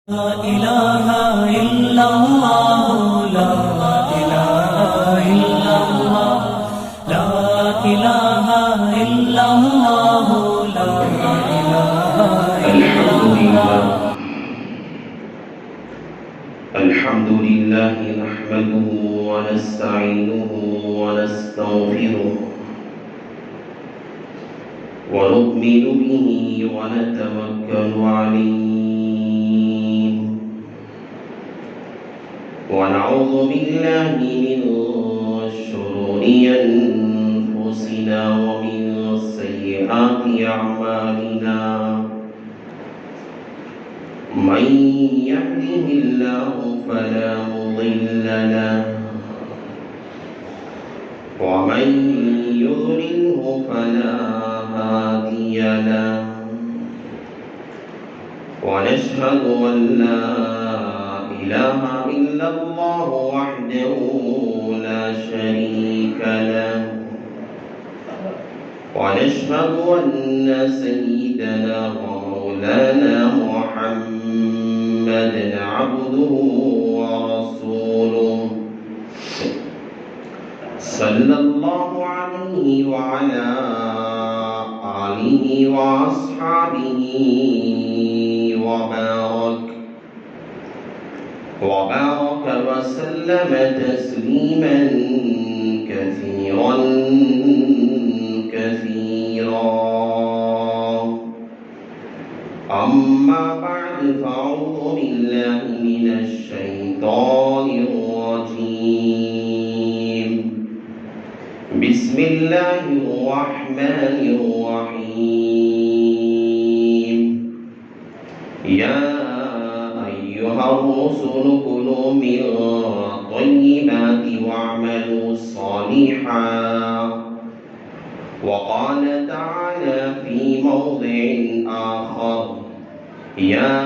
لا إله إلا الله لا إله إلا الله لا إله إلا الله لا إله إلا الله. الحمد لله نحمده ونستعينه ونستغفره ونؤمن به ونتوكل عليه ونعوذ بالله من شرور أنفسنا ومن سيئات أعمالنا. من يهده الله فلا مضل له ومن يضلله فلا هادي له. ونشهد أن لا إله إلا الله وحده لا شريك له. ونشهد أن سيدنا ومولانا محمد عبده ورسوله صلى الله عليه وعلى آله وأصحابه وبارك وسلم تسليما كثيرا أما بعد فأعوذ بالله من الشيطان الرجيم. بسم الله الرحمن الرحيم. يا أيها الرسل كلوا من طيبات واعملوا صالحا. وقال تعالى في موضع آخر: يا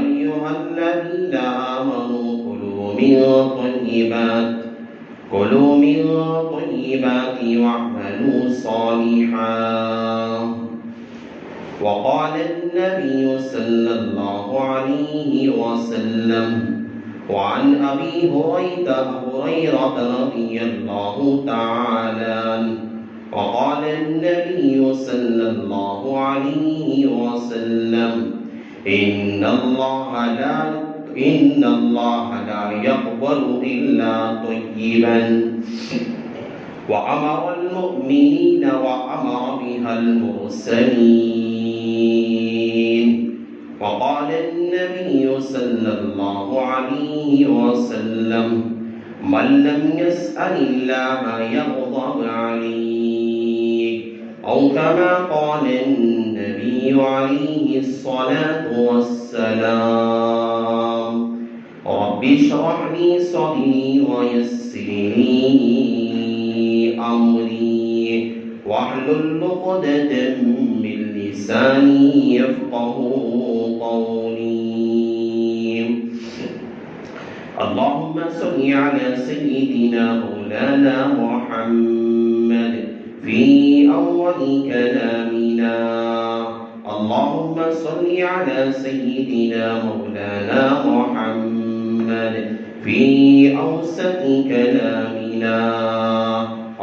أيها الذين آمنوا كلوا من طيبات واعملوا صالحا. وقال النبي صلى الله عليه وسلم: وعن أبي هريرة رضي الله تعالى عنه وقال النبي صلى الله عليه وسلم: إن الله لا يقبل إلا طيبا. وأمر المؤمنين وأمر بها المرسلين. وقال النبي صلى الله عليه وسلم: من لم يسأل الله يغضب عليه، أو كما قال النبي عليه الصلاة والسلام. رب اشرح لي صدري ويسر لي أمري واحلل عقدة من لساني يفقهوا قولي. اللهم صل على سيدنا مولانا محمد في أول كلامنا. اللهم صل على سيدنا مولانا محمد في أوسط كلامنا.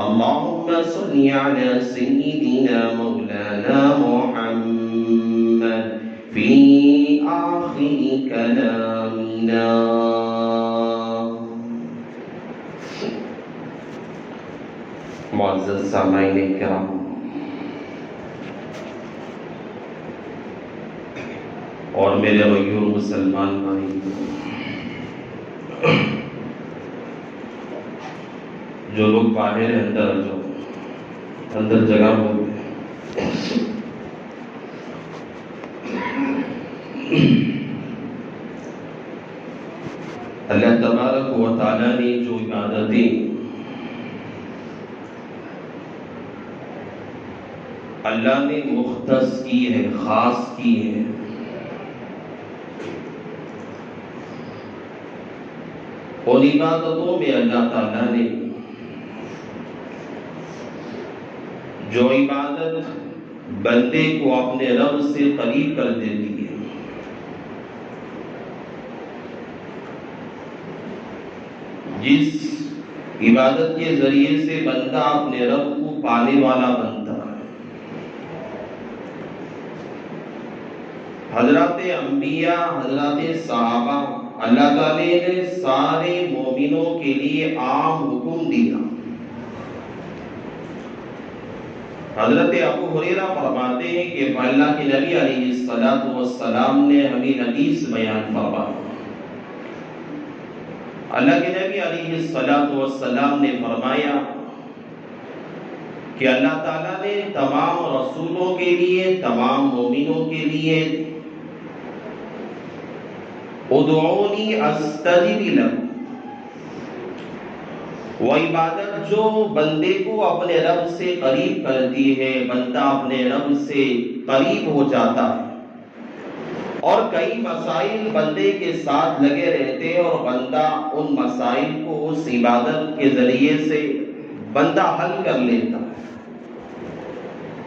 اللهم صل على سيدنا مولانا محمد في آخر كلامنا. معزز سامعین کرام، اور میرے غیور مسلمان بھائی، جو لوگ باہر ہیں اندر جگہ ہوتے ہیں، اللہ تبارک و تعالیٰ نے جو عبادتیں اللہ نے مختص کی ہے، خاص کی ہے، اور عبادتوں میں اللہ تعالیٰ نے جو عبادت بندے کو اپنے رب سے قریب کر دیتی ہے، جس عبادت کے ذریعے سے بندہ اپنے رب کو پانے والا بنتا ہے۔ حضرات انبیاء، حضرات صحابہ، اللہ تعالی نے سارے مومنوں کے لیے عام حکم دیا۔ حضرت ابو ہریرہ فرماتے ہیں کہ اللہ کے نبی علیہ السلام نے ہمیں حدیث بیان فرمایا۔ اللہ کے نبی علیہ السلام نے فرمایا کہ اللہ تعالیٰ نے تمام رسولوں کے لیے، تمام مومنوں کے لیے ادعونی استجب لکم، وہ عبادت جو بندے کو اپنے رب سے قریب کرتی ہے، بندہ اپنے رب سے قریب ہو جاتا ہے، اور کئی مسائل بندے کے ساتھ لگے رہتے ہیں اور بندہ ان مسائل کو اس عبادت کے ذریعے سے بندہ حل کر لیتا ہے۔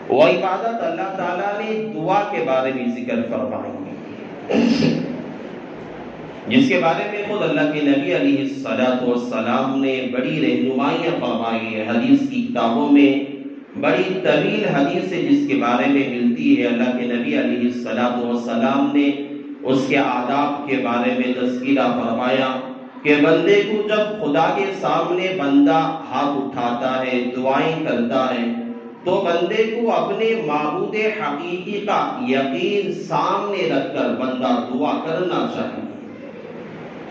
وہ عبادت اللہ تعالیٰ نے دعا کے بارے میں ذکر فرمائی، جس کے بارے میں خود اللہ کے نبی علیہ السلام نے بڑی رہنمائیاں فرمائی ہے۔ حدیث کی کتابوں میں بڑی طویل حدیث ہے جس کے بارے میں ملتی ہے۔ اللہ کے نبی علیہ السلام نے اس کے آداب کے بارے میں تذکرہ فرمایا کہ بندے کو جب خدا کے سامنے بندہ ہاتھ اٹھاتا ہے، دعائیں کرتا ہے، تو بندے کو اپنے معبود حقیقی کا یقین سامنے رکھ کر بندہ دعا کرنا چاہیے۔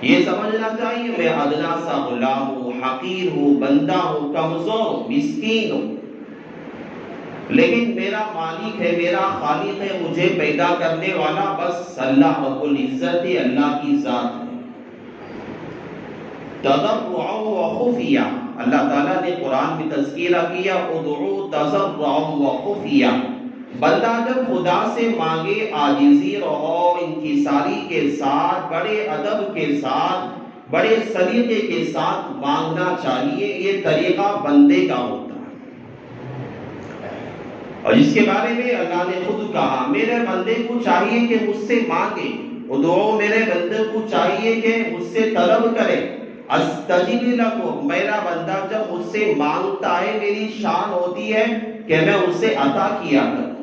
یہ سمجھنا چاہیے میں ادنا سا غلام ہوں، حقیر ہوں، بندہ ہوں، کمزور ہوں، مسکین ہوں، لیکن میرا مالک ہے، میرا خالق ہے، مجھے پیدا کرنے والا بس اللہ رب العزت ہے، اللہ کی ذات ہے۔ تضرعا وخفیا، اللہ تعالیٰ نے قرآن میں تذکرہ کیا، ادعو تضرعا وخفیا، بندہ جب خدا سے مانگے عاجزی اور انکساری کے ساتھ، بڑے ادب کے ساتھ، بڑے سلیقے کے ساتھ مانگنا چاہیے، یہ طریقہ بندے کا ہوتا ہے۔ اور اس کے بارے میں اللہ نے خود کہا، میرے بندے کو چاہیے کہ مجھ سے مانگے، ادعو، میرے بندے کو چاہیے کہ مجھ سے طلب کرے، استجب لکم، میرا بندہ جب مجھ سے مانگتا ہے میری شان ہوتی ہے کہ میں اسے عطا کیا کروں۔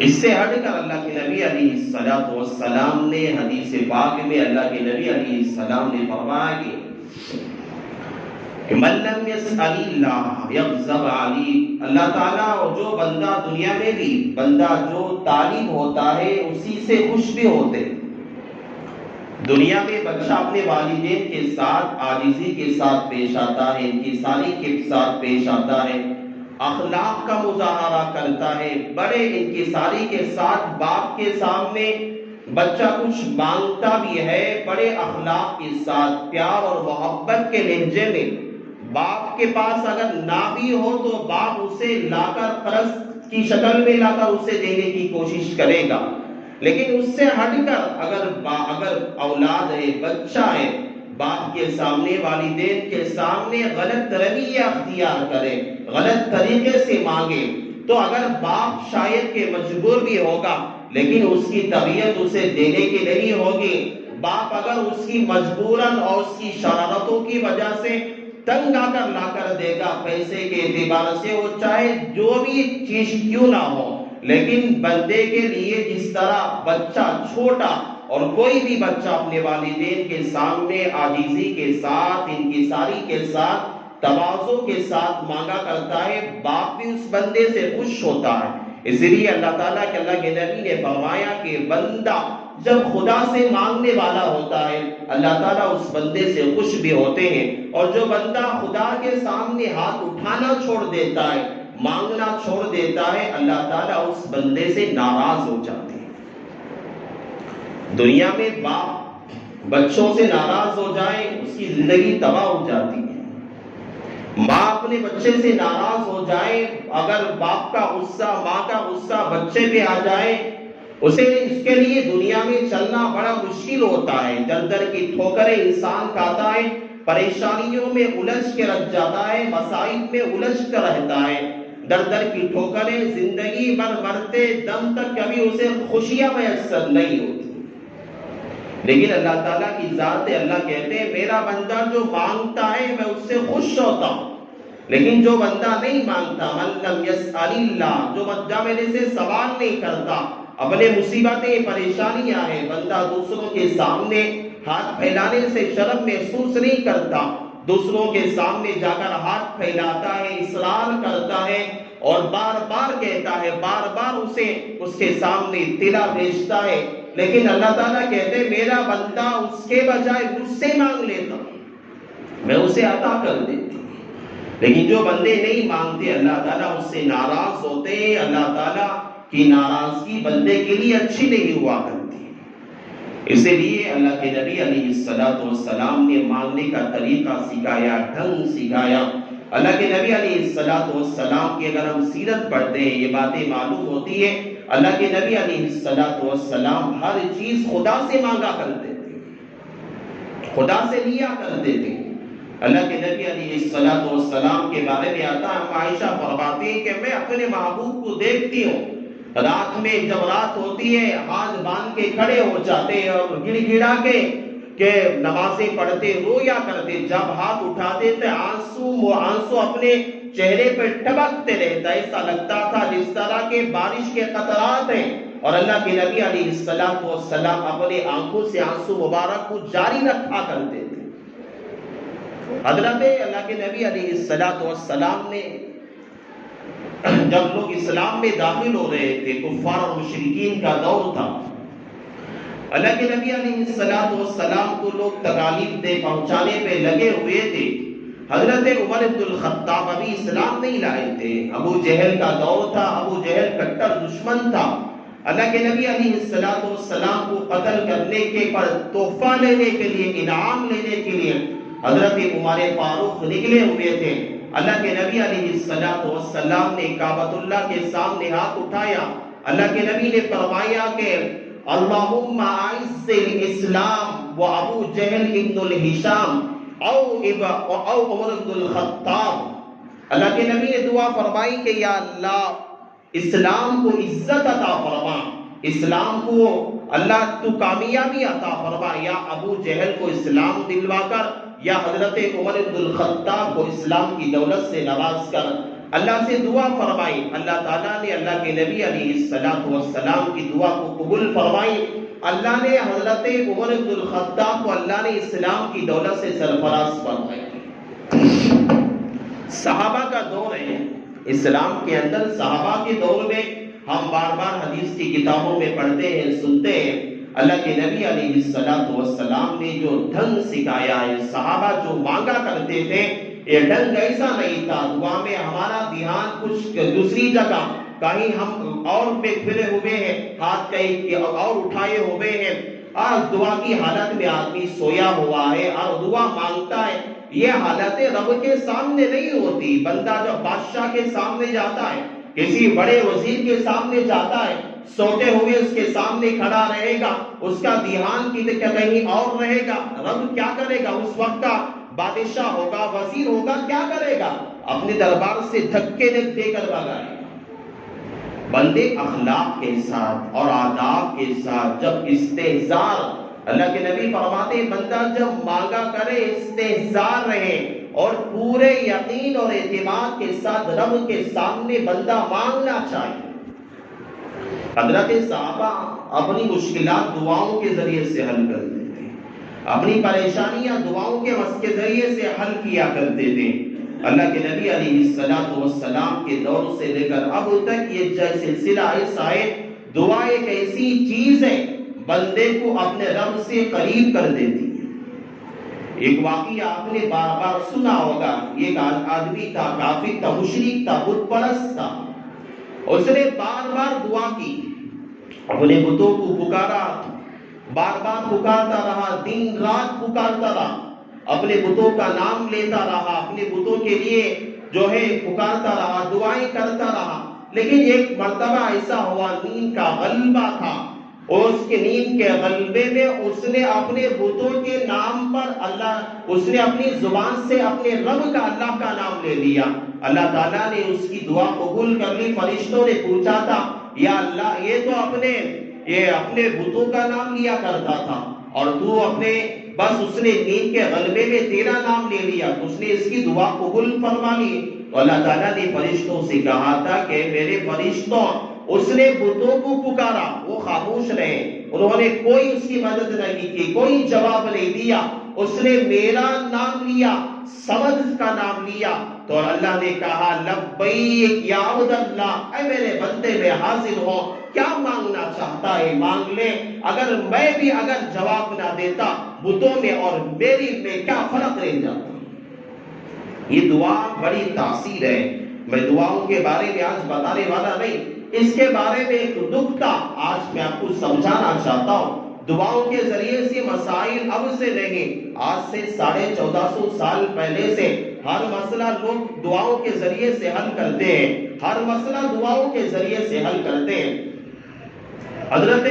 اس سے ہٹ کر اللہ کے نبی علیہ السلام نے حدیث پاک میں اللہ کے نبی علیہ السلام نے فرمایا کہ من لم يسأل اللہ یغضب علیہ، اللہ تعالیٰ جو بندہ دنیا میں بھی بندہ جو طالب ہوتا ہے اسی سے خوش بھی ہوتے۔ دنیا میں بچہ اپنے والدین کے ساتھ عاجزی کے ساتھ پیش آتا ہے، انکساری کے ساتھ پیش آتا ہے، اخلاق کا مظاہرہ کرتا ہے، بڑے انکساری کے ساتھ باپ کے سامنے بچہ کچھ مانگتا بھی ہے، بڑے اخلاق کے ساتھ پیار اور محبت کے لہجے میں باپ کے پاس اگر نہ بھی ہو تو باپ اسے لا کر قرض کی شکل میں لا کر اسے دینے کی کوشش کرے گا۔ لیکن اس سے ہٹ کر اگر اولاد ہے، بچہ ہے، باپ کے سامنے، والدین کے سامنے غلط رویہ اختیار کرے، غلط طریقے سے مانگے، تو اگر باپ شاید کہ مجبور بھی ہوگا لیکن اس کی طبیعت اسے دینے کی نہیں ہوگی۔ باپ اگر اس کی مجبوراً اور اس کی شرارتوں کی وجہ سے تنگ آ کر لا کر دے گا، پیسے کے اعتبار سے وہ چاہے جو بھی چیز کیوں نہ ہو، لیکن بندے کے لیے جس طرح بچہ چھوٹا اور کوئی بھی بچہ اپنے والدین کے سامنے عاجزی کے ساتھ، انکساری کے ساتھ، تواضع کے ساتھ مانگا کرتا ہے، باپ بھی اس بندے سے خوش ہوتا ہے۔ اس لیے اللہ تعالیٰ کے اللہ کے نبی نے فرمایا کہ بندہ جب خدا سے مانگنے والا ہوتا ہے اللہ تعالیٰ اس بندے سے خوش بھی ہوتے ہیں، اور جو بندہ خدا کے سامنے ہاتھ اٹھانا چھوڑ دیتا ہے، مانگنا چھوڑ دیتا ہے، اللہ تعالیٰ اس بندے سے ناراض ہو جاتے ہیں۔ دنیا میں باپ بچوں سے ناراض ہو جائے اس کی زندگی تباہ ہو جاتی ہے۔ ماں اپنے بچے سے ناراض ہو جائے، اگر باپ کا غصہ، ماں کا غصہ بچے پہ آ جائے، اس کے لیے دنیا میں چلنا بڑا مشکل ہوتا ہے۔ در در کی ٹھوکریں انسان کھاتا ہے، پریشانیوں میں الجھ کے رکھ جاتا ہے، مسائل میں الجھ کر رہتا ہے۔ در در کی ٹھوکریں زندگی بھر مرتے دم تک کبھی اسے خوشیاں میسر نہیں ہوتی۔ لیکن اللہ تعالیٰ کی ذات ہے، اللہ کہتے ہیں میرا بندہ جو مانگتا ہے میں اس سے خوش ہوتا ہوں، لیکن جو بندہ نہیں مانگتا، من لم یسأل اللہ، جو بندہ میرے سے سوال نہیں کرتا، اپنے مصیبتیں پریشانیاں ہیں، بندہ دوسروں کے سامنے ہاتھ پھیلانے سے شرم محسوس نہیں کرتا، دوسروں کے سامنے جا کر ہاتھ پھیلاتا ہے، اصرار کرتا ہے اور بار بار کہتا ہے، بار بار اسے اس کے سامنے تلا بھیجتا ہے، لیکن اللہ تعالیٰ کہتے ہیں میرا بندہ اس کے بجائے مجھ سے مانگ لیتا میں اسے عطا کر دیتا ہوں۔ لیکن جو بندے نہیں مانگتے اللہ تعالیٰ اس سے ناراض ہوتے ہیں، اللہ تعالیٰ کی ناراضگی بندے کے لیے اچھی نہیں ہوا کرتی۔ اسی لیے اللہ کے نبی علیہ السلام نے مانگنے کا طریقہ سکھایا، ڈھنگ سکھایا۔ اللہ کے نبی علیہ السلام کی اگر ہم سیرت پڑھتے ہیں یہ باتیں معلوم ہوتی ہے، اللہ کے نبی علیہ السلام ہر چیز خدا سے مانگا کرتے تھے، خدا سے لیا کرتے تھے۔ اللہ کے نبی علیہ السلام کے بارے میں آتا ہے، عائشہ فرماتی ہیں کہ میں اپنے محبوب کو دیکھتی ہوں، رات میں جب رات ہوتی ہے ہاتھ باندھ کے کھڑے ہو جاتے اور گڑ گڑا کے کہ نمازیں پڑھتے رویا کرتے، جب ہاتھ اٹھاتے تھے آنسو اپنے چہرے پہ ٹپکتے رہتا، ایسا لگتا تھا جس طرح کے بارش کے قطرات ہیں، اور اللہ کے نبی علیہ السلام اپنے آنکھوں سے آنسو مبارک کو جاری رکھا کرتے تھے۔ حضرت اللہ کے نبی علیہ السلام نے جب لوگ اسلام میں داخل ہو رہے تھے، کفار اور مشرکین کا دور تھا، اللہ کے نبی علیہ السلام کو لوگ تکالیف دے پہنچانے پہ لگے ہوئے تھے۔ حضرت عمر بن الخطاب ابھی اسلام نہیں لائے تھے، ابو جہل کا دور تھا، ابو جہل کٹر دشمن تھا، اللہ کے نبی علیہ السلام کو قتل کرنے کے پر تحفہ لینے کے لیے، انعام لینے کے لیے حضرت عمر فاروق نکلے ہوئے تھے۔ اللہ کے نبی علیہ السلام نے کعبۃ اللہ کے سامنے ہاتھ اٹھایا، اللہ کے نبی نے فرمایا کہ اللہم اعز الاسلام و ابو جہل ابن الہشام او عمر بن الخطاب۔ اللہ کے نبی نے دعا فرمائی کہ یا اللہ اسلام کو عزت عطا فرما، اسلام کو اللہ تو کامیابی عطا فرما، یا ابو جہل کو اسلام دلوا کر، یا حضرت عمر بن الخطاب کو اسلام کی دولت سے نواز کر۔ اللہ سے دعا فرمائی، اللہ تعالیٰ نے اللہ کے نبی علیہ السلام کی دعا کو قبول فرمائی، اللہ نے حضرت عمر بن الخطاب کو اللہ نے اسلام کی دولت سے سرفراز فرمائی۔ صحابہ کا دور ہے اسلام کے اندر، صحابہ کے دور میں ہم بار بار حدیث کی کتابوں میں پڑھتے ہیں، سنتے ہیں، اللہ کے نبی علیہ السلام نے جو ڈھنگ سکھایا ہے، صحابہ جو مانگا کرتے تھے، یہ ڈھنگ ایسا نہیں تھا۔ دعا میں ہمارا دھیان کچھ دوسری جگہ، کہیں ہم اور پہ پھرے ہوئے ہیں، ہاتھ کہیں اور اٹھائے ہوئے ہیں، آج دعا کی حالت میں آدمی سویا ہوا ہے اور دعا مانگتا ہے، یہ حالتیں رب کے سامنے نہیں ہوتی۔ بندہ جب بادشاہ کے سامنے جاتا ہے، کسی بڑے وزیر کے سامنے جاتا ہے، سوتے ہوئے اس کے سامنے کھڑا رہے گا، اس کا دھیان کہیں اور رہے گا، رب کیا کرے گا؟ اس وقت کا بادشاہ ہوگا، وزیر ہوگا، کیا کرے گا؟ اپنے دربار سے دھکے دے کر بھگائے گا۔ بندے اخلاق کے ساتھ اور آداب کے ساتھ جب استحضار، اللہ کے نبی فرماتے ہیں بندہ جب مانگا کرے استحضار رہے اور پورے یقین اور اعتماد کے ساتھ رب کے سامنے بندہ مانگنا چاہیے۔ حضرت صحابہ اپنی مشکلات دعاؤں کے ذریعے سے حل کرتے تھے، اپنی پریشانیاں دعاؤں کے ذریعے سے حل کیا کرتے تھے۔ اللہ کے نبی علیہ السلام کے دور سے لے کر اب تک یہ سلسلہ ایسا ہے، دعا ایک ایسی چیز ہے بندے کو اپنے رب سے قریب کر دیتی ہے۔ ایک واقعہ آپ نے بار بار سنا ہوگا، ایک آدمی تھا، کافر تھا، مشرک تھا، بت پرست تھا، اس نے بار بار دعا کی، اپنے بتوں کو پکارا، بار بار پکارتا رہا، دن رات پکارتا رہا، اپنے بتوں کا نام لیتا رہا، اپنے بتوں کے لیے جو ہے پکارتا رہا، دعائیں کرتا رہا، لیکن ایک مرتبہ ایسا ہوا، نیند کا غلبہ تھا، اور اس کے نیند کے غلبے میں اس نے اپنے بتوں کے نام پر اس نے اپنی زبان سے اپنے رب کا، اللہ کا نام لے لیا۔ اللہ تعالیٰ نے اس کی دعا قبول کر لی۔ فرشتوں نے پوچھا تھا، یا اللہ یہ تو اپنے بتوں کا نام لیا کرتا تھا اور تو اپنے بس اس نے نیند کے غلبے میں تیرا نام لے لیا، اس نے اس کی دعا قبول فرما لی۔ تو اللہ تعالیٰ نے فرشتوں سے کہا تھا کہ میرے فرشتوں، اس نے بتوں کو پکارا، وہ خاموش رہے، انہوں نے کوئی اس کی مدد نہیں کی، کوئی جواب نہیں دیا، اس نے میرا نام لیا، سمد کا نام لیا، تو اللہ نے کہا لبیک یا عبد اللہ، اے میرے بندے میں حاضر ہو، کیا مانگنا چاہتا ہے مانگ لے۔ اگر میں بھی اگر جواب نہ دیتا، بتوں میں اور میری میں کیا فرق رہ جاتا۔ یہ دعا بڑی تاثیر ہے۔ میں دعاؤں کے بارے میں آج بتانے والا نہیں، اس کے بارے میں ایک نکتہ آج میں آپ کو سمجھانا چاہتا ہوں۔ دعاؤں کے ذریعے سے مسائل اب سے نہیں، آج سے 1450 سال پہلے سے ہر مسئلہ لوگ دعاؤں کے ذریعے سے حل کرتے ہیں، ہر مسئلہ دعاؤں کے ذریعے سے حل کرتے ہیں۔ حضرت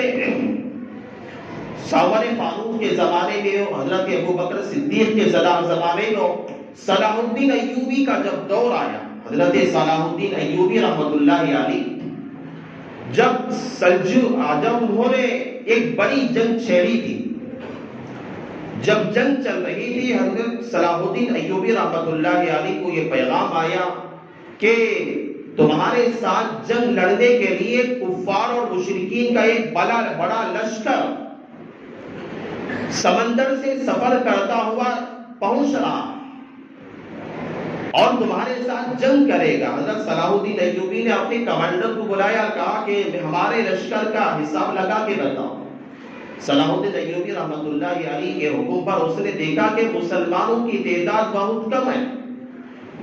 ساور فاروق کے زمانے میں ہو، حضرت ابو بکر صدیق کے زمانے میں ہو، صلاح الدین ایوبی کا جب دور آیا، حضرت صلاح الدین ایوبی رحمت اللہ علیہ جب انہوں نے ایک بڑی جنگ چھیڑی تھی، جب جنگ چل رہی تھی، حضرت صلاح الدین ایوبی رحمت اللہ علیہ کو یہ پیغام آیا کہ تمہارے ساتھ جنگ لڑنے کے لیے کفار اور مشرکین کا ایک بڑا لشکر سمندر سے سفر کرتا ہوا پہنچ رہا اور تمہارے ساتھ جنگ کرے گا۔ حضرت صلاح الدین ایوبی نے اپنے کمانڈر کو بلایا، کہا کہ ہمارے لشکر کا حساب لگا کے بتاؤ۔ صلاح الدین ایوبی رحمت اللہ علیہ کے حکم پر اس نے دیکھا کہ مسلمانوں کی تعداد بہت کم ہے،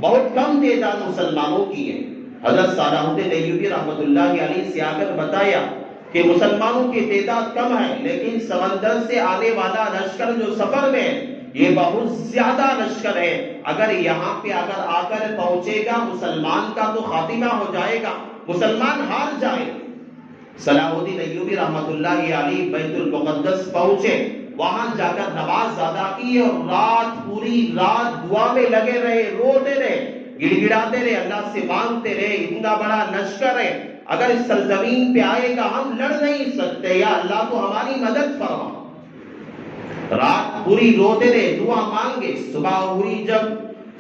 بہت کم تعداد مسلمانوں کی ہے۔ حضرت صلاح الدین ایوبی رحمت اللہ علیہ سے آ کر بتایا کہ مسلمانوں کی تعداد کم ہے، لیکن سمندر سے آنے والا لشکر جو سفر میں ہے یہ بہت زیادہ لشکر ہے، اگر یہاں پہ اگر آ کر پہنچے گا مسلمان کا تو خاتمہ ہو جائے گا، مسلمان ہار جائے۔ صلاح الدین ایوبی رحمت اللہ علیہ بیت المقدس پہنچے، وہاں جا کر نماز ادا کی اور پوری رات دعا میں لگے رہے، روتے رہے، گڑ گڑاتے رہے، اللہ سے مانگتے رہے، اتنا بڑا لشکر ہے، اگر اس سرزمین پہ آئے گا ہم لڑ نہیں سکتے، یا اللہ تو ہماری مدد فرما۔ رات پوری روتے رہے، دعا مانگے۔ صبح ہوئی، جب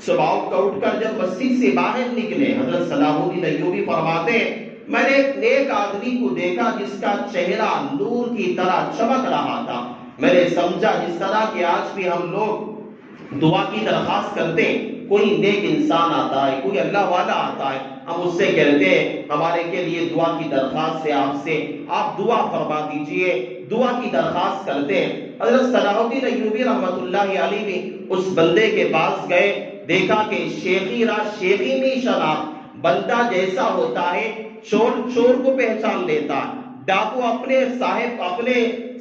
صبح کا اٹھ کر جب مسجد سے باہر نکلے، حضرت صلاح الدین ایوبی فرماتے ہیں میں نے ایک نیک آدمی کو دیکھا جس کا چہرہ نور کی طرح چمک رہا تھا۔ میں نے سمجھا جس طرح کہ آج بھی ہم لوگ دعا کی درخواست کرتے ہیں، کوئی نیک انسان آتا ہے، کوئی اللہ والا آتا ہے، ہم اس سے کہتے ہیں ہمارے کے لیے دعا کی درخواست ہے، آپ دعا فرما دیجئے، دعا کی درخواست کرتے ہیں۔ حضرت صلاح الدین ایوبی رحمت اللہ علیہ بھی اس بندے کے پاس گئے، دیکھا کہ شیخی میں شناخت، بندہ جیسا ہوتا ہے چور کو پہچان لیتا ہے، ڈاکو اپنے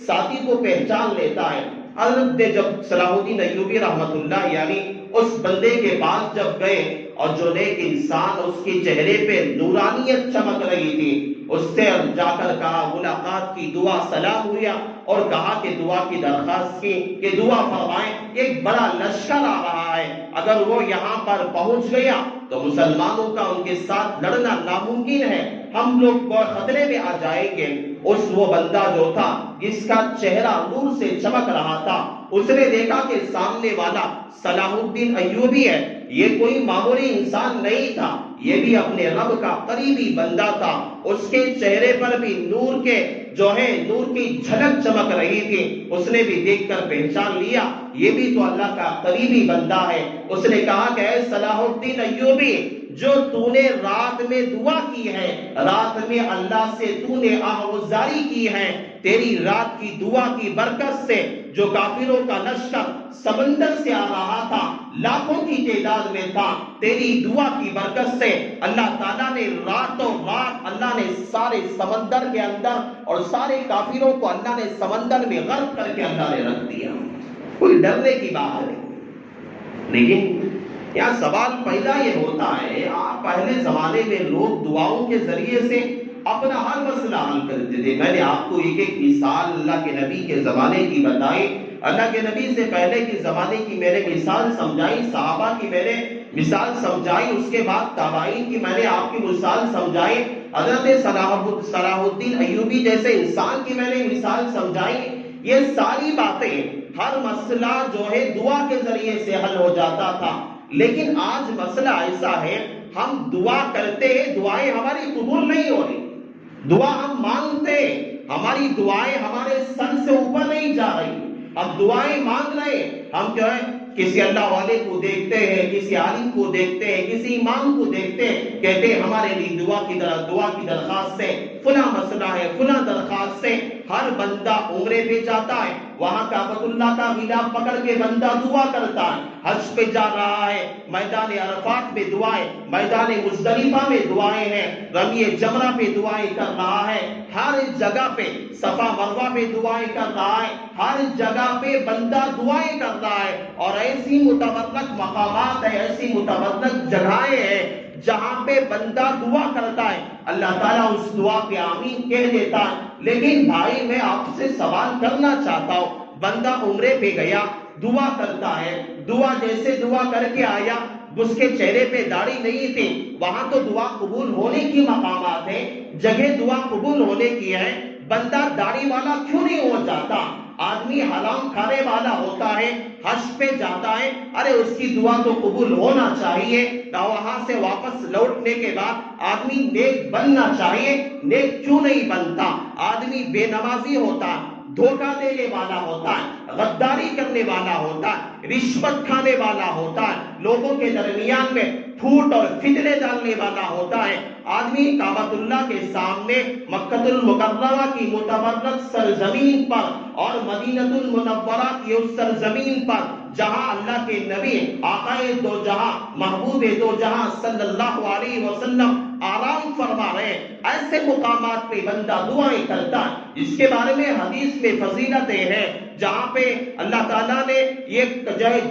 ساتھی کو پہچان لیتا ہے۔ حضرت نے جب صلاح الدین ایوبی رحمت اللہ علیہ اس بندے کے پاس جب گئے اور جو نیک انسان اس کے چہرے پہ نورانیت چمک رہی تھی، اس سے جا کر کہا، ملاقات کی، دعا سلام ہوا اور کہا کہ دعا کی درخواست کی کہ دعا فرمائیں، ایک بڑا لشکر آ رہا ہے، اگر وہ یہاں پر پہنچ گیا تو مسلمانوں کا ان کے ساتھ لڑنا ناممکن ہے، ہم لوگ بہت خطرے میں آ جائیں گے۔ وہ بندہ جو تھا جس کا چہرہ نور سے چمک رہا تھا، اس نے دیکھا کہ سامنے والا صلاح الدین ایوبی ہے، یہ کوئی معمولی انسان نہیں تھا، یہ بھی اپنے رب کا قریبی بندہ تھا، اس کے چہرے پر بھی نور کی جھلک چمک رہی تھی، اس نے بھی دیکھ کر پہچان لیا یہ بھی تو اللہ کا قریبی بندہ ہے۔ اس نے کہا کہ اے صلاح الدین ایوبی، جو تو نے رات میں دعا کی ہے، رات میں اللہ سے تو نے آہوزاری کی ہے، تیری رات کی دعا کی برکت سے جو کافروں کا لشکر سمندر سے آ رہا تھا، لاکھوں کی تعداد میں تھا، تیری دعا کی برکت سے اللہ تعالیٰ نے راتوں رات اللہ نے سارے سمندر کے اندر اور سارے کافروں کو اللہ نے سمندر میں غرق کر کے اللہ نے رکھ دیا۔ کوئی ڈرنے کی بات نہیں، لیکن یہاں سوال پیدا یہ ہوتا ہے، پہلے زمانے میں لوگ دعاؤں کے ذریعے سے اپنا ہر مسئلہ حل کرتے تھے۔ میں نے آپ کو ایک مثال اللہ کے نبی کے زمانے کی بتائی، اللہ کے نبی سے پہلے کے زمانے کی میں نے مثال سمجھائی، صحابہ کی میں نے مثال سمجھائی، اس کے بعد تابعین کی میں نے آپ کی مثال سمجھائی، حضرت صلاح الدین ایوبی جیسے انسان کی میں نے مثال سمجھائی یہ ساری باتیں، ہر مسئلہ جو ہے دعا کے ذریعے سے حل ہو جاتا تھا. لیکن آج مسئلہ ایسا ہے، ہم دعا کرتے ہیں، دعائیں ہماری قبول نہیں ہو رہی. دعا ہم مانگتے، ہماری دعائیں ہمارے سر سے اوپر نہیں جا رہی. ہم دعائیں مانگ رہے ہیں، ہم جو ہے کسی اللہ والے کو دیکھتے ہیں، کسی عالم کو دیکھتے ہیں، کسی امام کو دیکھتے ہیں، کہتے ہیں ہمارے لیے دعا کی درخواست سے فلاں مسئلہ ہے، فلاں درخواست سے. ہر بندہ عمرے پہ جاتا ہے، وہاں کعبۃ اللہ کا غلاف پکڑ کے بندہ دعا کرتا ہے. حج پہ جا رہا ہے، میدان عرفات پہ دعائیں، میدان مزدلفہ میں دعائیں ہیں، رمی جمرہ پہ دعائیں کر رہا ہے. ہر جگہ پہ صفا مروہ پہ دعائیں کر رہا ہے، ہر جگہ پہ بندہ دعائیں کر رہا ہے. اور ایسی متبرک مقامات ہیں، ایسی متبرک جگہیں ہیں جہاں پہ بندہ دعا کرتا ہے، اللہ تعالیٰ اس دعا پہ آمین کہہ دیتا ہے. لیکن بھائی میں آپ سے سوال کرنا چاہتا ہوں، بندہ عمرے پہ گیا، دعا کرتا ہے، دعا جیسے دعا کر کے آیا، اس کے چہرے پہ داڑھی نہیں تھی، وہاں تو دعا قبول ہونے کی مقامات ہیں، جگہ دعا قبول ہونے کی ہے. بندہ داڑھی والا کیوں نہیں ہو جاتا؟ آدمی حرام کھانے والا ہوتا ہے، حج پہ جاتا ہے، ارے اس کی دعا تو قبول ہونا چاہیے. وہاں سے واپس لوٹنے کے بعد آدمی نیک بننا چاہیے، نیک کیوں نہیں بنتا؟ آدمی بے نمازی ہوتا ہے، دھوکہ دینے والا ہوتا ہے، غداری کرنے والا ہوتا ہے، رشوت کھانے والا ہوتا ہے، لوگوں کے درمیان میں پھوٹ اور فتنے ڈالنے والا ہوتا ہے. آدمی کعبۃ اللہ کے سامنے مکۃ المکرمہ کی متبرک سرزمین پر اور مدینہ المنورہ کی اس سرزمین پر جہاں اللہ کے نبی آقائے دو جہاں محبوب دو جہاں صلی اللہ علیہ وسلم آرام فرما رہے، ایسے مقامات پہ بندہ دعائیں کرتا ہے. اس کے بارے میں حدیث میں فضیلتیں ہیں جہاں پہ اللہ تعالیٰ نے یہ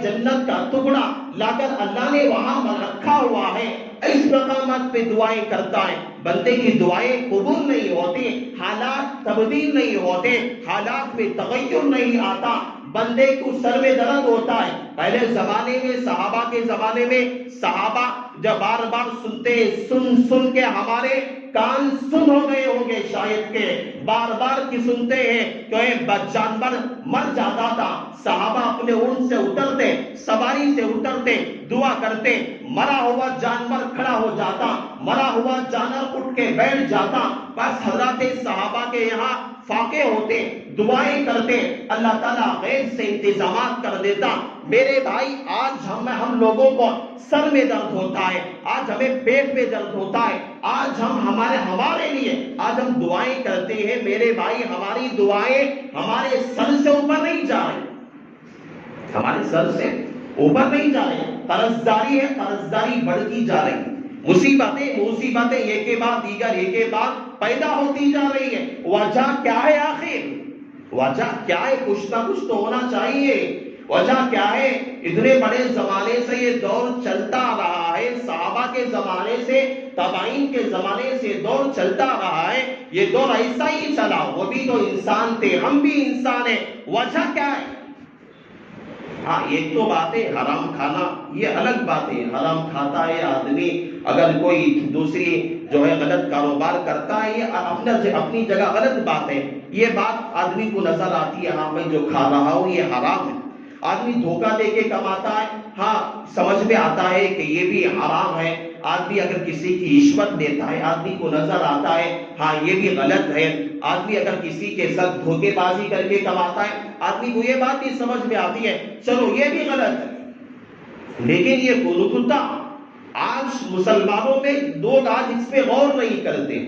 جنت کا ٹکڑا لا کر اللہ نے وہاں رکھا ہوا ہے. اس مقامات پہ دعائیں کرتا ہے، بندے کی دعائیں قبول نہیں ہوتی، حالات تبدیل نہیں ہوتے، حالات میں تغیر نہیں آتا، بندے کو سر میں درد ہوتا ہے. پہلے زمانے میں صحابہ کے زمانے میں صحابہ جب بار بار سنتے، سن کے ہمارے کان سن ہو گئے ہوں گے شاید کہ بار بار کی سنتے ہیں کہ جانور مر جاتا تھا، صحابہ اپنے اونٹ سے اترتے، سواری سے اترتے، دعا کرتے، مرا ہوا جانور کھڑا ہو جاتا، مرا ہوا جانور اٹھ کے بیٹھ جاتا. بس حضرات صحابہ کے یہاں فاقے ہوتے، دعائیں کرتے، اللہ تعالیٰ غیب سے انتظامات کر دیتا. میرے بھائی آج ہم لوگوں کو سر میں درد ہوتا ہے، آج ہمیں پیٹ میں درد ہوتا ہے، آج ہمارے لیے آج ہم دعائیں کرتے ہیں. میرے بھائی ہماری دعائیں ہمارے سر سے اوپر نہیں جا رہی، ہمارے سر سے اوپر نہیں جا رہی. قرضداری ہے، قرضداری بڑھتی جا رہی، مصیبتیں ایک کے بعد دیگر ایک کے بعد پیدا ہوتی جا رہی ہے. وجہ کیا ہے؟ آخر وجہ کیا ہے؟ کچھ نہ کچھ تو ہونا چاہیے. وجہ کیا ہے؟ اتنے بڑے زمانے سے یہ دور چلتا رہا ہے، صحابہ کے زمانے سے، تابعین کے زمانے سے دور چلتا رہا ہے. یہ دور ایسا ہی چلا، وہ بھی تو انسان تھے، ہم بھی انسان ہیں. وجہ کیا ہے؟ ہاں ایک تو بات ہے حرام کھانا، یہ الگ بات ہے، حرام کھاتا ہے آدمی. اگر کوئی دوسری جو ہے غلط کاروبار کرتا ہے، یہ اپنی جگہ غلط بات ہے، یہ بات آدمی کو نظر آتی ہے، ہاں میں جو کھا رہا ہوں یہ حرام ہے. آدمی دھوکہ دے کے کماتا ہے، ہاں سمجھ میں آتا ہے کہ یہ بھی حرام ہے. آدمی اگر کسی کی رشوت دیتا ہے، آدمی کو نظر آتا ہے ہاں یہ بھی غلط ہے. آدمی اگر کسی کے ساتھ دھوکے بازی کر کے کماتا ہے، آدمی کو یہ بات بھی سمجھ میں آتی ہے چلو یہ بھی غلط ہے. لیکن یہ گلوکتا آج مسلمانوں میں لوگ آج اس پہ غور نہیں کرتے.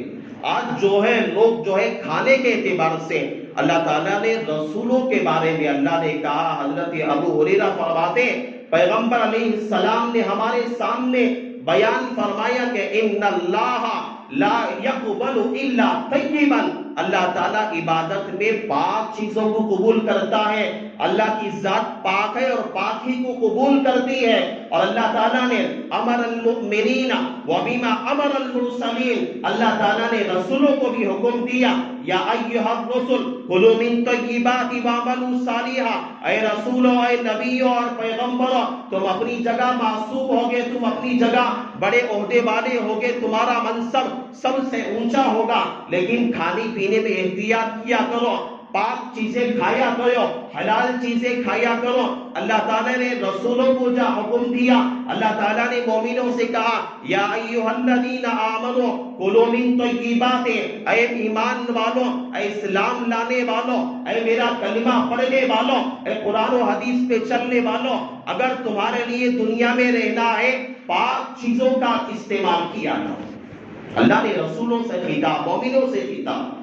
آج جو ہے لوگ جو ہے کھانے کے اعتبار سے، اللہ تعالیٰ نے رسولوں کے بارے میں اللہ نے کہا، حضرت ابو ہریرہ فرماتے پیغمبر علیہ السلام نے ہمارے سامنے بیان فرمایا کہ ان اللہ لا يقبل الا طیبا، اللہ تعالیٰ عبادت میں پاک چیزوں کو قبول کرتا ہے. اللہ کی ذات پاک ہے اور پاک ہی کو قبول کرتی ہے. اور اللہ تعالیٰ نے امر المؤمنین وبما امر المرسلین، اللہ تعالیٰ نے رسولوں کو بھی حکم دیا یا ایھا الرسل کلوا من طیبات واعملوا صالحا، اے رسولوں، اے نبیوں اور پیغمبروں، تم اپنی جگہ معصوم ہوگے، تم اپنی جگہ بڑے عہدے والے ہوگے، تمہارا منصب سب سے اونچا ہوگا، لیکن کھانے پینے میں احتیاط کیا کرو، پاک چیزیں کھایا کرو، حلال چیزیں کھایا کرو۔ اللہ تعالیٰ نے رسولوں کو جو حکم دیا، اللہ تعالیٰ نے مومنوں سے کہا یا ایھا الذین آمنوا کلوا من طیبات، اے ایمان والوں، اے اسلام لانے والوں، اے میرا کلمہ پڑھنے والوں، اے قرآن و حدیث پہ چلنے والوں، اگر تمہارے لیے دنیا میں رہنا ہے پاک چیزوں کا استعمال کیا کرو۔ اللہ نے رسولوں سے خطاب، مومنوں سے خطاب۔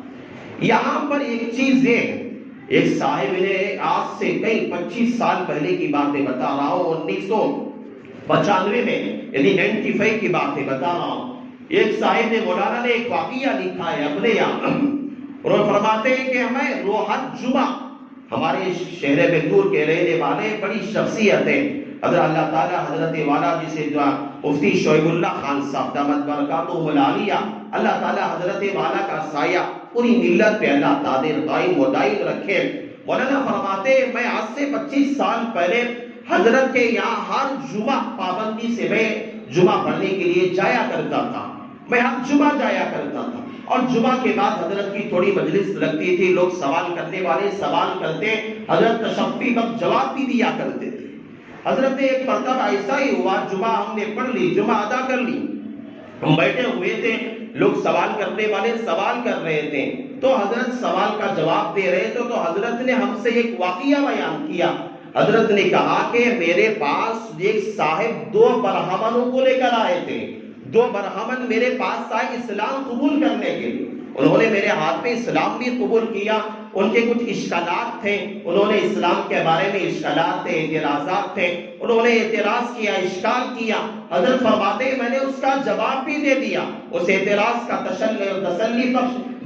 یہاں پر ایک چیز ہے، ایک صاحب نے آج سے کئی 25 سال پہلے کی باتیں بتا رہا ہوں، 1995 میں، یعنی 95 کی باتیں بتا رہا ہوں۔ ایک صاحب نے، مولانا نے ایک واقعہ لکھا ہے اپنے یہاں، اور وہ فرماتے ہیں کہ ہمیں روحت جمعہ، ہمارے شہر بندور کے رہنے والے بڑی شخصیت ہے، حضرت اللہ تعالیٰ حضرت والا جسے مفتی شعیب اللہ خان صاحب دامت برکاتہم العالیہ، اللہ تعالیٰ حضرت والا کا سایہ پوری ملت پہ اللہ تعالیٰ قائم و دائم رکھے۔ مولانا فرماتے ہیں میں آج سے 25 سال پہلے حضرت کے یہاں ہر جمعہ پابندی سے میں جمعہ پڑھنے کے لیے جایا کرتا تھا، میں ہر جمعہ جایا کرتا تھا، اور جمعہ کے بعد حضرت کی تھوڑی مجلس لگتی تھی، لوگ سوال کرنے والے سوال کرتے، حضرت تشفی وقت جواب بھی دیا کرتے تھے۔ حضرت نے ایک مرتبہ ایسا ہی ہوا، جمعہ ہم نے پڑھ لی، جمعہ ادا کر لی، ہم بیٹھے ہوئے تھے، لوگ سوال کرنے والے سوال کر رہے تھے، تو حضرت سوال کا جواب دے رہے تھے، تو حضرت نے ہم سے ایک واقعہ بیان کیا۔ حضرت نے کہا کہ میرے پاس ایک صاحب 2 برہمنوں کو لے کر آئے تھے، 2 برہمن میرے پاس آئے اسلام قبول کرنے کے لیے، انہوں نے میرے ہاتھ میں اسلام بھی قبول کیا، ان کے کچھ اشکالات تھے، انہوں نے اسلام کے بارے میں اشکالات تھے، اعتراضات تھے، انہوں نے اعتراض کیا، اشکال کیا۔ حضرت فرماتے ہیں میں نے اس کا جواب بھی دے دیا، اس اعتراض کا تسلی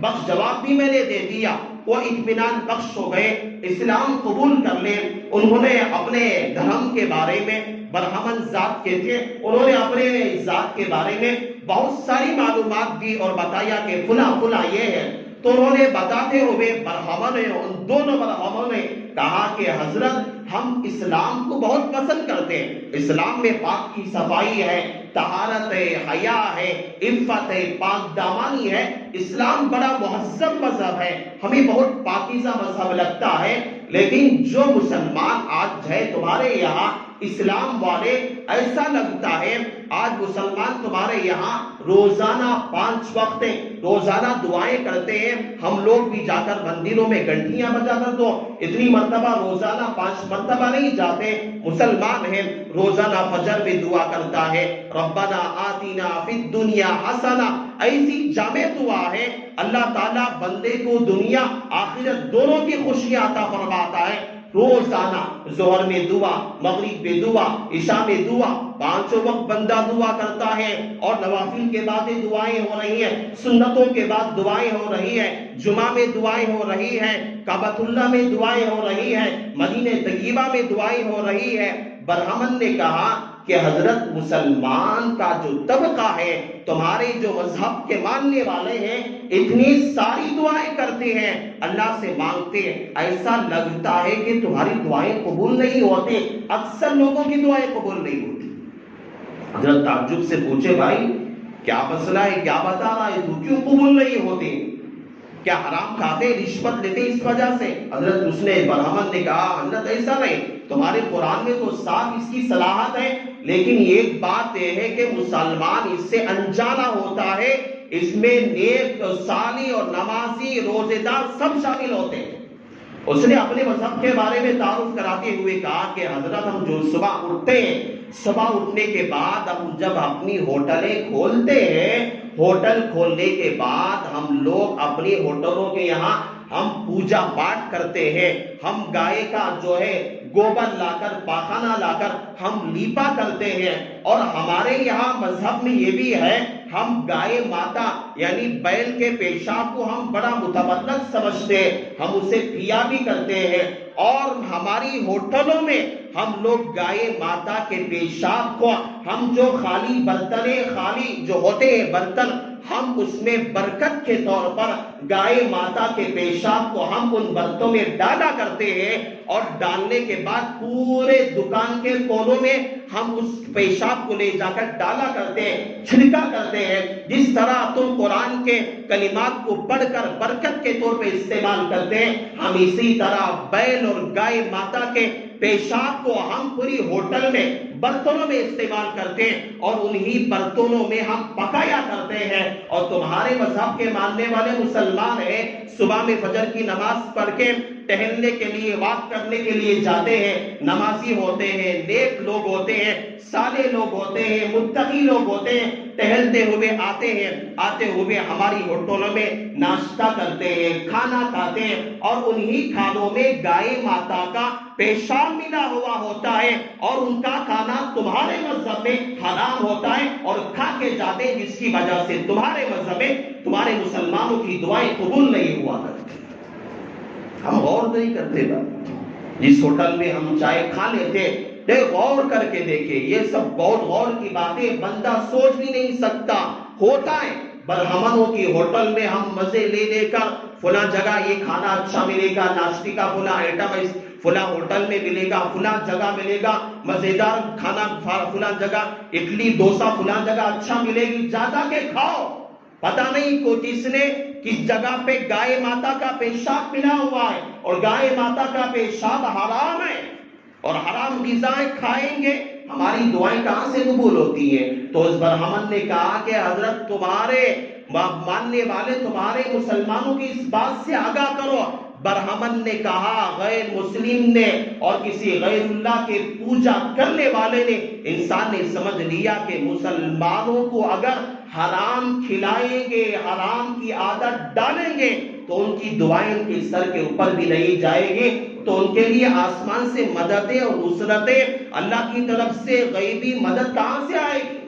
بخش جواب بھی میں نے دے دیا، وہ اطمینان بخش ہو گئے، اسلام قبول کر لے۔ انہوں نے اپنے دھرم کے بارے میں، برہمن ذات کے تھے، انہوں نے اپنے ذات کے بارے میں بہت ساری معلومات دی اور بتایا کہ فلاں یہ ہے، تو انہوں نے بتاتے ہوئے برہمن نے، ان دونوں برہمنوں نے کہا کہ حضرت ہم اسلام کو بہت پسند کرتے ہیں، اسلام میں پاک کی صفائی ہے، طہارت ہے، حیا ہے، عفت ہے، پاک دامانی ہے، اسلام بڑا مہذب مذہب ہے، ہمیں بہت پاکیزہ مذہب لگتا ہے، لیکن جو مسلمان آج ہے تمہارے یہاں اسلام والے، ایسا لگتا ہے آج مسلمان تمہارے یہاں روزانہ 5 وقت روزانہ دعائیں کرتے ہیں، ہم لوگ بھی جا کر مندروں میں گھنٹیاں بجا کر تو اتنی مرتبہ روزانہ 5 مرتبہ نہیں جاتے، مسلمان ہیں روزانہ فجر میں دعا کرتا ہے ربنا آتینا فی الدنیا حسنہ، ایسی جامع دعا ہے اللہ تعالیٰ بندے کو دنیا آخرت دونوں کی خوشیاں عطا فرماتا ہے۔ روزانہ ظہر میں دعا، مغرب میں دعا، عشاء میں دعا، 5 وقت بندہ دعا کرتا ہے، اور نوافل کے بعد دعائیں ہو رہی ہیں، سنتوں کے بعد دعائیں ہو رہی ہیں، جمعہ میں دعائیں ہو رہی ہیں، کعبۃ اللہ میں دعائیں ہو رہی ہیں، مدینہ طیبہ میں دعائیں ہو رہی ہیں۔ برہمن نے کہا کہ حضرت مسلمان کا جو طبقہ ہے، تمہارے جو مذہب کے ماننے والے ہیں، اتنی ساری دعائیں کرتے ہیں، اللہ سے مانگتے ہیں، ایسا لگتا ہے کہ تمہاری دعائیں قبول نہیں ہوتی، اکثر لوگوں کی دعائیں قبول نہیں ہوتی۔ حضرت تعجب سے پوچھے بھائی کیا مسئلہ ہے، کیا بتا رہا ہے تو، کیوں قبول نہیں ہوتی، کیا حرام کھاتے، رشوت لیتے اس وجہ سے؟ حضرت اس نے برہمن نے کہا حضرت ایسا نہیں، تمہارے قرآن میں تو صاف اس کی صلاحت ہے، لیکن ایک بات یہ ہے کہ مسلمان اس سے انجانا ہوتا ہے، اس میں نیک صالح اور نمازی روزے دار سب شامل ہوتے ہیں۔ اس نے اپنے مذہب کے بارے میں تعارف کراتے ہوئے کہا کہ حضرت ہم جو صبح اٹھتے ہیں، صبح اٹھنے کے بعد ہم جب اپنی ہوٹلیں کھولتے ہیں، ہوٹل کھولنے کے بعد ہم لوگ اپنی ہوٹلوں کے یہاں ہم پوجا پاٹ کرتے ہیں، ہم گائے کا جو ہے گوبر لا کر، پاخانہ لا کر ہم لیپا کرتے ہیں، اور ہمارے یہاں مذہب میں یہ بھی ہے ہم گائے ماتا یعنی بیل کے پیشاب کو ہم بڑا متبرک سمجھتے ہیں، ہم اسے پیا بھی کرتے ہیں، اور ہماری ہوٹلوں میں ہم لوگ گائے ماتا کے پیشاب کو ہم جو خالی برتن، خالی جو ہوتے ہیں برتن، ہم اس میں برکت کے طور پر گائے ماتا کے پیشاب کو ہم ان برتنوں میں ڈالا کرتے ہیں، اور ڈالنے کے بعد پورے دکان کے کونوں میں ہم اس پیشاب کو لے جا کر ڈالا کرتے ہیں، چھڑکا کرتے ہیں۔ جس طرح تم قرآن کے کلمات کو پڑھ کر برکت کے طور پہ استعمال کرتے ہیں، ہم اسی طرح بیل اور گائے ماتا کے پیشاب کو ہم پوری ہوٹل میں برتنوں میں استعمال کرتے ہیں، اور انہی برتنوں میں ہم پکایا کرتے ہیں۔ اور تمہارے مذہب کے ماننے والے مسلمان ہیں، صبح میں فجر کی نماز پڑھ کے ٹہلنے کے لیے، واک کرنے کے لیے جاتے ہیں، نمازی ہوتے ہیں، نیک لوگ ہوتے ہیں، صالح لوگ ہوتے ہیں، متقی لوگ ہوتے ہیں، ٹہلتے ہوئے آتے ہیں، آتے ہوئے ہماری ہوٹلوں میں ناشتہ کرتے ہیں، کھانا کھاتے ہیں، اور انہی کھانوں میں گائے ماتا کا پیشاب ملا ہوا ہوتا ہے، اور ان کا کھانا تمہارے مذہب میں حرام ہوتا ہے، اور کھا کے جاتے ہیں، جس کی وجہ سے تمہارے مذہب میں تمہارے مسلمانوں کی دعائیں قبول نہیں ہوا کرتی۔ ہم غور نہیں کرتے بات، جس ہوٹل میں ہم چائے کھا لیتے، غور کر کے دیکھیں، یہ سب بہت غور کی باتیں بندہ سوچ بھی نہیں سکتا، ہوتا ہے۔ برہمنوں کی ہوٹل میں ہم مزے لے لے کر فلاں جگہ یہ کھانا اچھا ملے گا، ناشتے کا فلاں آئٹم فلاں ہوٹل میں ملے گا، فلاں جگہ ملے گا مزیدار کھانا، فلاں جگہ اڈلی ڈوسا فلاں جگہ اچھا ملے گی، جا کے کھاؤ۔ پتہ نہیں کو کس نے کس جگہ پہ گائے ماتا کا پیشاب ملا ہوا ہے، اور گائے ماتا کا پیشاب حرام ہے، اور حرام غذائیں کھائیں گے، ہماری دعائیں کہاں سے قبول ہوتی ہیں؟ تو اس برہمن نے کہا کہ حضرت تمہارے ماننے والے تمہارے مسلمانوں کی اس بات سے آگاہ کرو۔ برہمن نے کہا، غیر مسلم نے اور کسی غیر اللہ کے پوجا کرنے والے نے، انسان نے سمجھ لیا کہ مسلمانوں کو اگر حرام کھلائیں گے، حرام کی عادت ڈالیں گے، تو ان کی دعائیں ان کے سر کے اوپر بھی نہیں جائے گی، تو ان کے لیے آسمان سے مددیں اور نصرتیں، اللہ کی طرف سے غیبی مدد کہاں سے آئے گی؟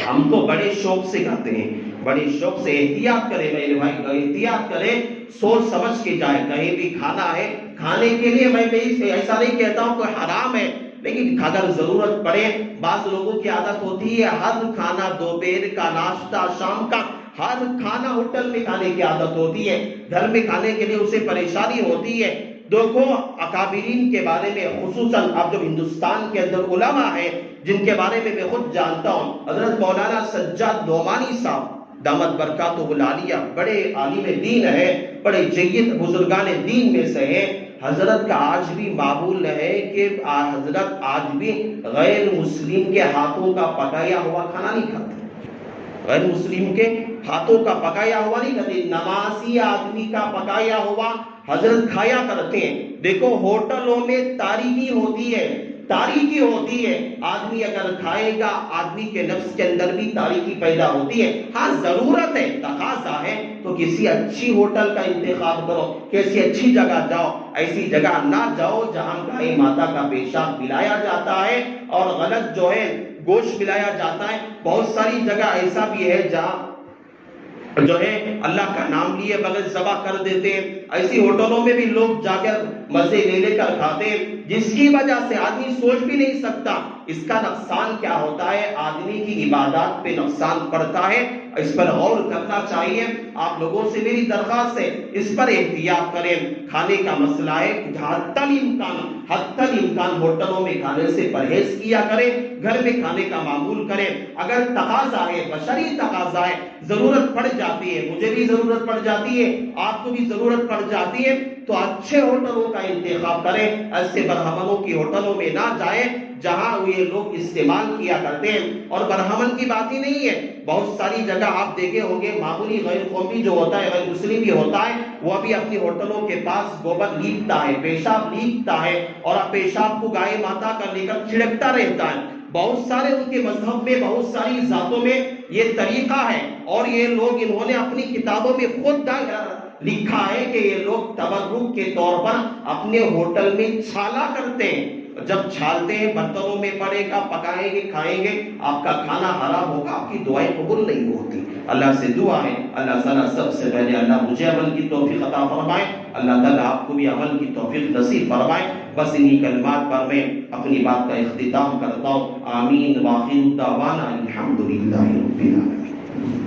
ہم تو بڑے شوق سے کہتے ہیں، بڑے شوق سے۔ احتیاط کریں میرے بھائی، احتیاط کریں، سوچ سمجھ کے جائیں۔ کہیں بھی کھانا ہے، کھانے کے لیے میں ایسا نہیں کہتا ہوں کہ حرام ہے، لیکن اگر ضرورت پڑے، بعض لوگوں کی عادت ہوتی ہے ہر کھانا، دوپہر کا ناشتہ، شام کا ہر کھانا ہوٹل میں کھانے کی عادت ہوتی ہے، گھر میں کھانے کے لیے اسے پریشانی ہوتی ہے۔ دیکھو اکابرین کے بارے میں، خصوصاً اب جو ہندوستان کے اندر علماء ہیں جن کے بارے میں حخود جانتا ہوں، حضرت مولانا سجاد نعمانی صاحب دامت برکاتہ العالیہ، بڑے عالم دین ہے، بڑے جید بزرگان دین میں سے ہیں۔ حضرت کا آج بھی معمول ہے کہ حضرت آج بھی غیر مسلم کے ہاتھوں کا پکایا ہوا کھانا نہیں کھاتے، غیر مسلم کے ہاتھوں کا پکایا ہوا نہیں کھاتے، نمازی آدمی کا پکایا ہوا حضرت کھایا کرتے ہیں۔ دیکھو ہوٹلوں میں تاریکی ہوتی ہے، تاریکی ہوتی ہے، آدمی اگر کھائے گا آدمی کے نفس کے اندر بھی تاریکی پیدا ہوتی ہے۔ ہاں ضرورت ہے، تقاضا ہے تو کسی اچھی ہوٹل کا انتخاب کرو، کسی اچھی جگہ جاؤ، ایسی جگہ نہ جاؤ جہاں گائے ماتا کا پیشاب پلایا جاتا ہے اور غلط جو ہے گوشت پلایا جاتا ہے۔ بہت ساری جگہ ایسا بھی ہے جہاں جو ہے اللہ کا نام لیے بغیر ذبح کر دیتے ہیں، ایسی ہوٹلوں میں بھی لوگ جا کر مزے لے لے کر کھاتے ہیں، جس کی وجہ سے آدمی سوچ بھی نہیں سکتا اس کا نقصان کیا ہوتا ہے، آدمی کی عبادات پہ نقصان پڑتا ہے۔ اس پر غور کرنا چاہیے۔ آپ لوگوں سے میری درخواست ہے اس پر احتیاط کریں۔ کھانے کا مسئلہ ہے، حتی الامکان ہوٹلوں میں کھانے سے پرہیز کیا کریں، گھر میں کھانے کا معمول کریں۔ اگر تقاضا ہے، بشری تقاضا ہے، ضرورت پڑ جاتی ہے، مجھے بھی ضرورت پڑ جاتی ہے، آپ کو بھی ضرورت پڑ جاتی ہے، تو اچھے ہوٹلوں کا انتخاب کریں، ایسے برہمنوں کی ہوٹلوں میں نہ جائیں جہاں یہ لوگ استعمال کیا کرتے ہیں۔ اور برہمن کی بات ہی نہیں ہے، بہت ساری جگہ آپ دیکھے ہوں گے معمولی غیر قومی جو ہوتا ہے، غیر مسلم بھی ہوتا ہے، وہ بھی اپنی ہوٹلوں کے پاس گوبر لیپتا ہے، پیشاب لیپتا ہے، اور پیشاب کو گائے ماتا کا لے کر چھڑکتا رہتا ہے۔ بہت سارے ان کے مذہب میں، بہت ساری ذاتوں میں یہ طریقہ ہے، اور یہ لوگ انہوں نے اپنی کتابوں میں خود لکھا ہے کہ یہ لوگ تبرک کے طور پر اپنے ہوٹل میں چھالا کرتے ہیں، جب چھالتے ہیں برتنوں میں پڑے گا، پکائیں گے، کھائیں گے، آپ کا کھانا حرام ہوگا، آپ کی دعائیں قبول نہیں ہوتی۔ اللہ سے دعا ہے اللہ تعالیٰ سب سے پہلے اللہ مجھے عمل کی توفیق عطا فرمائے، اللہ تعالیٰ آپ کو بھی عمل کی توفیق نصیب فرمائے۔ بس انہی کلمات پر میں اپنی بات کا اختتام کرتا ہوں۔ آمین، وآخر دعوانا الحمدللہ رب العالمین۔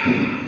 ہے۔